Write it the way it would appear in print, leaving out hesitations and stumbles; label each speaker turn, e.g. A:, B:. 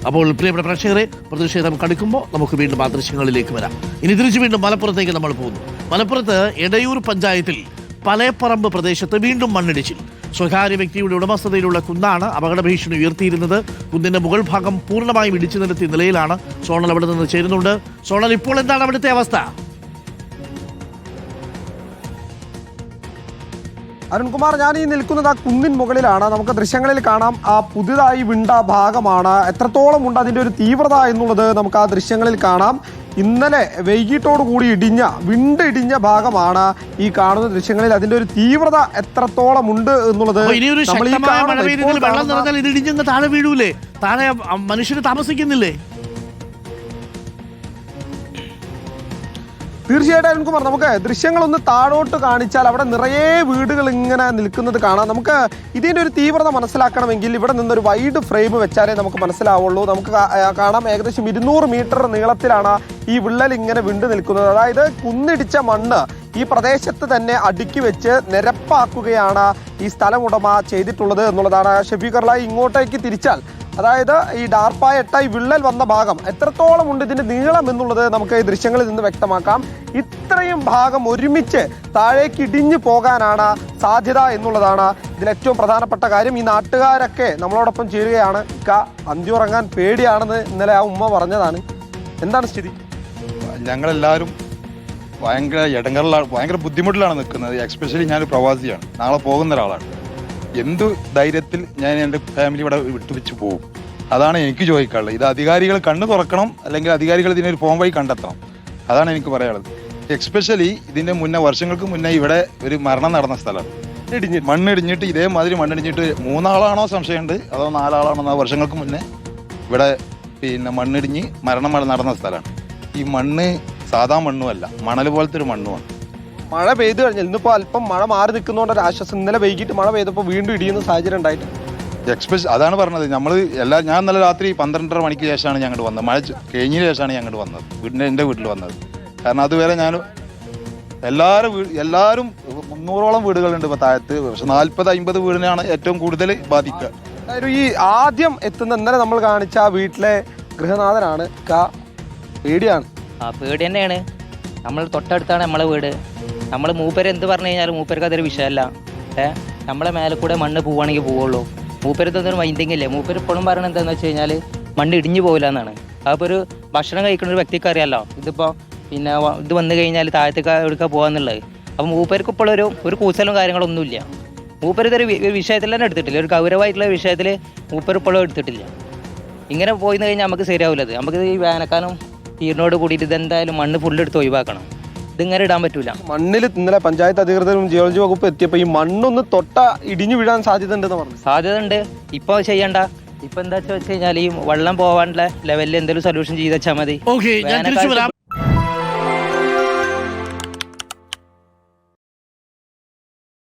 A: അപ്പോൾ പ്രിയപ്പെട്ട പ്രേക്ഷകരെ, പ്രതിഷേധം കടുക്കുമ്പോൾ നമുക്ക് വീണ്ടും ആ ദൃശ്യങ്ങളിലേക്ക് വരാം. ഇനി തിരിച്ചു വീണ്ടും മലപ്പുറത്തേക്ക് നമ്മൾ പോകുന്നു. മലപ്പുറത്ത് എടയൂർ പഞ്ചായത്തിൽ പലേപ്പറമ്പ് പ്രദേശത്ത് വീണ്ടും മണ്ണിടിച്ചിൽ. സ്വകാര്യ വ്യക്തിയുടെ ഉടമസ്ഥതയിലുള്ള കുന്നാണ് അപകട ഭീഷണി ഉയർത്തിയിരുന്നത്. കുന്നിന്റെ മുകൾ ഭാഗം പൂർണ്ണമായും ഇടിച്ചു നിരത്തിയ നിലയിലാണ്. സോണൽ അവിടെ നിന്ന് ചേരുന്നുണ്ട്. സോണൽ, ഇപ്പോൾ എന്താണ് അവിടുത്തെ അവസ്ഥ?
B: അരുൺകുമാർ, ഞാൻ ഈ നിൽക്കുന്നത് ആ കുന്നിൻ മുകളിലാണ്. നമുക്ക് ദൃശ്യങ്ങളിൽ കാണാം, ആ പുതിയതായി വിണ്ട ഭാഗമാണ്. എത്രത്തോളം ഉണ്ട് അതിൻ്റെ ഒരു തീവ്രത എന്നുള്ളത് നമുക്ക് ആ ദൃശ്യങ്ങളിൽ കാണാം. ഇന്നലെ വൈകിട്ടോടുകൂടി ഇടിഞ്ഞ ഭാഗമാണ് ഈ കാണുന്ന ദൃശ്യങ്ങളിൽ. അതിൻ്റെ ഒരു തീവ്രത എത്രത്തോളം ഉണ്ട് എന്നുള്ളത്
A: വെള്ളം നിറഞ്ഞാൽ ഇത് ഇടിഞ്ഞങ്ങ് താഴെ വീഴൂലേ? താഴെ മനുഷ്യര് താമസിക്കുന്നില്ലേ?
B: തീർച്ചയായിട്ടും അരുൺകുമാർ, നമുക്ക് ദൃശ്യങ്ങളൊന്ന് താഴോട്ട് കാണിച്ചാൽ അവിടെ നിറയെ വീടുകൾ ഇങ്ങനെ നിൽക്കുന്നത് കാണാം. നമുക്ക് ഇതിൻ്റെ ഒരു തീവ്രത മനസ്സിലാക്കണമെങ്കിൽ ഇവിടെ നിന്നൊരു വൈഡ് ഫ്രെയിം വെച്ചാലേ നമുക്ക് മനസ്സിലാവുള്ളൂ. നമുക്ക് കാണാം, ഏകദേശം 200 മീറ്റർ നീളത്തിലാണ് ഈ വിള്ളൽ ഇങ്ങനെ വിണ്ടു നിൽക്കുന്നത്. അതായത് കുന്നിടിച്ച മണ്ണ് ഈ പ്രദേശത്ത് തന്നെ അടുക്കി വെച്ച് നിരപ്പാക്കുകയാണ് ഈ സ്ഥലം ഉടമ ചെയ്തിട്ടുള്ളത് എന്നുള്ളതാണ്. ഷഫീഖർലായി, ഇങ്ങോട്ടേക്ക് തിരിച്ചാൽ, അതായത് ഈ ഡാർപ്പായ എട്ടായി വിള്ളൽ വന്ന ഭാഗം എത്രത്തോളം ഉണ്ട് ഇതിന്റെ നീളം എന്നുള്ളത് നമുക്ക് ഈ ദൃശ്യങ്ങളിൽ നിന്ന് വ്യക്തമാക്കാം. ഇത്രയും ഭാഗം ഒരുമിച്ച് താഴേക്ക് ഇടിഞ്ഞു പോകാനാണ് സാധ്യത എന്നുള്ളതാണ് ഇതിലേറ്റവും പ്രധാനപ്പെട്ട കാര്യം. ഈ നാട്ടുകാരൊക്കെ നമ്മളോടൊപ്പം ചേരുകയാണ്. അന്തിയുറങ്ങാൻ പേടിയാണെന്ന് ഇന്നലെ ആ ഉമ്മ പറഞ്ഞതാണ്. എന്താണ് സ്ഥിതി?
C: ഞങ്ങളെല്ലാവരും ഭയങ്കര ഇടങ്ങളിലാണ്, ഭയങ്കര ബുദ്ധിമുട്ടിലാണ് നിൽക്കുന്നത്. എക്സ്പെഷ്യലി ഞാനൊരു പ്രവാസിയാണ്, നാളെ പോകുന്ന ഒരാളാണ്. എന്തു ധൈര്യത്തിൽ ഞാൻ എൻ്റെ ഫാമിലി ഇവിടെ വിട്ടുവെച്ച് പോകും? അതാണ് എനിക്ക് ചോദിക്കാനുള്ളത്. ഇത് അധികാരികൾ കണ്ണു തുറക്കണം, അല്ലെങ്കിൽ അധികാരികൾ ഇതിനൊരു പോം വഴി കണ്ടെത്തണം. അതാണ് എനിക്ക് പറയാനുള്ളത്. എക്സ്പെഷ്യലി ഇതിൻ്റെ മുന്നേ, വർഷങ്ങൾക്ക് മുന്നേ ഇവിടെ ഒരു മരണം നടന്ന സ്ഥലമാണ്. മണ്ണിടിഞ്ഞിട്ട്, ഇതേമാതിരി മണ്ണിടിഞ്ഞിട്ട് 3 ആളാണോ സംശയമുണ്ട്, അതോ 4 ആളാണോ? വർഷങ്ങൾക്ക് മുന്നേ ഇവിടെ മണ്ണിടിഞ്ഞ് മരണം നടന്ന സ്ഥലമാണ്. ഈ മണ്ണ് സാധാ മണ്ണുമല്ല, മണൽ പോലത്തെ ഒരു മണ്ണുമാണ്.
B: മഴ പെയ്തു കഴിഞ്ഞാൽ ഇന്നിപ്പോൾ അല്പം മഴ മാറി നിൽക്കുന്നതുകൊണ്ട് ഒരു ആശ്വാസം. ഇന്നലെ വൈകിട്ട് മഴ പെയ്തപ്പോൾ വീണ്ടും ഇടിയുന്ന സാഹചര്യം ഉണ്ടായിട്ട്
C: അതാണ് പറഞ്ഞത്. ഞാൻ ഇന്നലെ രാത്രി 12:30 മണിക്ക് ശേഷമാണ് ഞങ്ങൾ വന്നത്. മഴ കഴിഞ്ഞതിന് ശേഷമാണ് ഞങ്ങൾ വന്നത്, എൻ്റെ വീട്ടിൽ വന്നത്. കാരണം അതുവരെ ഞാൻ എല്ലാവരും 300ഓളം വീടുകളുണ്ട് ഇപ്പോൾ താഴത്ത്. പക്ഷെ 40-50 വീടിനാണ് ഏറ്റവും കൂടുതൽ ബാധിക്കുക.
B: ഈ ആദ്യം എത്തുന്ന ഇന്നലെ നമ്മൾ കാണിച്ച ആ വീട്ടിലെ ഗൃഹനാഥനാണ്. പേടിയാണ്.
D: പേടി തന്നെയാണ്. നമ്മൾ തൊട്ടടുത്താണ് നമ്മളെ വീട്. നമ്മൾ മൂപ്പര് എന്ത് പറഞ്ഞു കഴിഞ്ഞാലും മൂപ്പർക്ക് അതൊരു വിഷയമല്ല. നമ്മളെ മേലെ കൂടെ മണ്ണ് പോവുകയാണെങ്കിൽ പോവുള്ളൂ. മൂപ്പരത്തൊന്നും മൈൻഡിങ് ഇല്ലേ. മൂപ്പര് ഇപ്പോഴും പറയണത് എന്താണെന്ന് വെച്ച് കഴിഞ്ഞാൽ മണ്ണ് ഇടിഞ്ഞു പോകില്ല എന്നാണ്. അപ്പോൾ ഒരു ഭക്ഷണം കഴിക്കുന്ന ഒരു വ്യക്തിക്ക് അറിയാമല്ലോ, ഇതിപ്പോൾ ഇത് വന്നു കഴിഞ്ഞാൽ താഴത്തേക്ക് എടുക്കാൻ പോകാന്നുള്ളത്. അപ്പോൾ മൂപ്പർക്ക് ഇപ്പോഴൊരു കൂസലും കാര്യങ്ങളൊന്നുമില്ല. മൂപ്പര് ഇതൊരു വിഷയത്തിൽ തന്നെ എടുത്തിട്ടില്ല. ഒരു ഗൗരവമായിട്ടുള്ള വിഷയത്തിൽ മൂപ്പര് ഇപ്പോഴും എടുത്തിട്ടില്ല. ഇങ്ങനെ പോയി കഴിഞ്ഞാൽ നമുക്ക് ശരിയാവില്ലത്. നമുക്ക് ഈ വേനൽക്കാലം തീരിനോട് കൂടിയിട്ട് ഇതെന്തായാലും മണ്ണ് ഫുള്ളെടുത്ത് ഒഴിവാക്കണം. ഇതിങ്ങനെ ഇടാൻ പറ്റൂല.
B: മണ്ണിൽ ഇന്നലെ പഞ്ചായത്ത് അധികൃതരും ജിയോളജി വകുപ്പ് എത്തിയപ്പോൾ ഈ മണ്ണൊന്ന് ഇടിഞ്ഞു വീഴാൻ സാധ്യത ഉണ്ടെന്ന് പറഞ്ഞു.
D: സാധ്യത ഉണ്ട്. ഇപ്പോൾ ചെയ്യണ്ട. ഇപ്പൊ എന്താ വെച്ച് കഴിഞ്ഞാൽ ഈ വെള്ളം പോവാനുള്ള ലെവലിൽ എന്തെങ്കിലും സൊല്യൂഷൻ ചെയ്ത് വെച്ചാൽ മതി.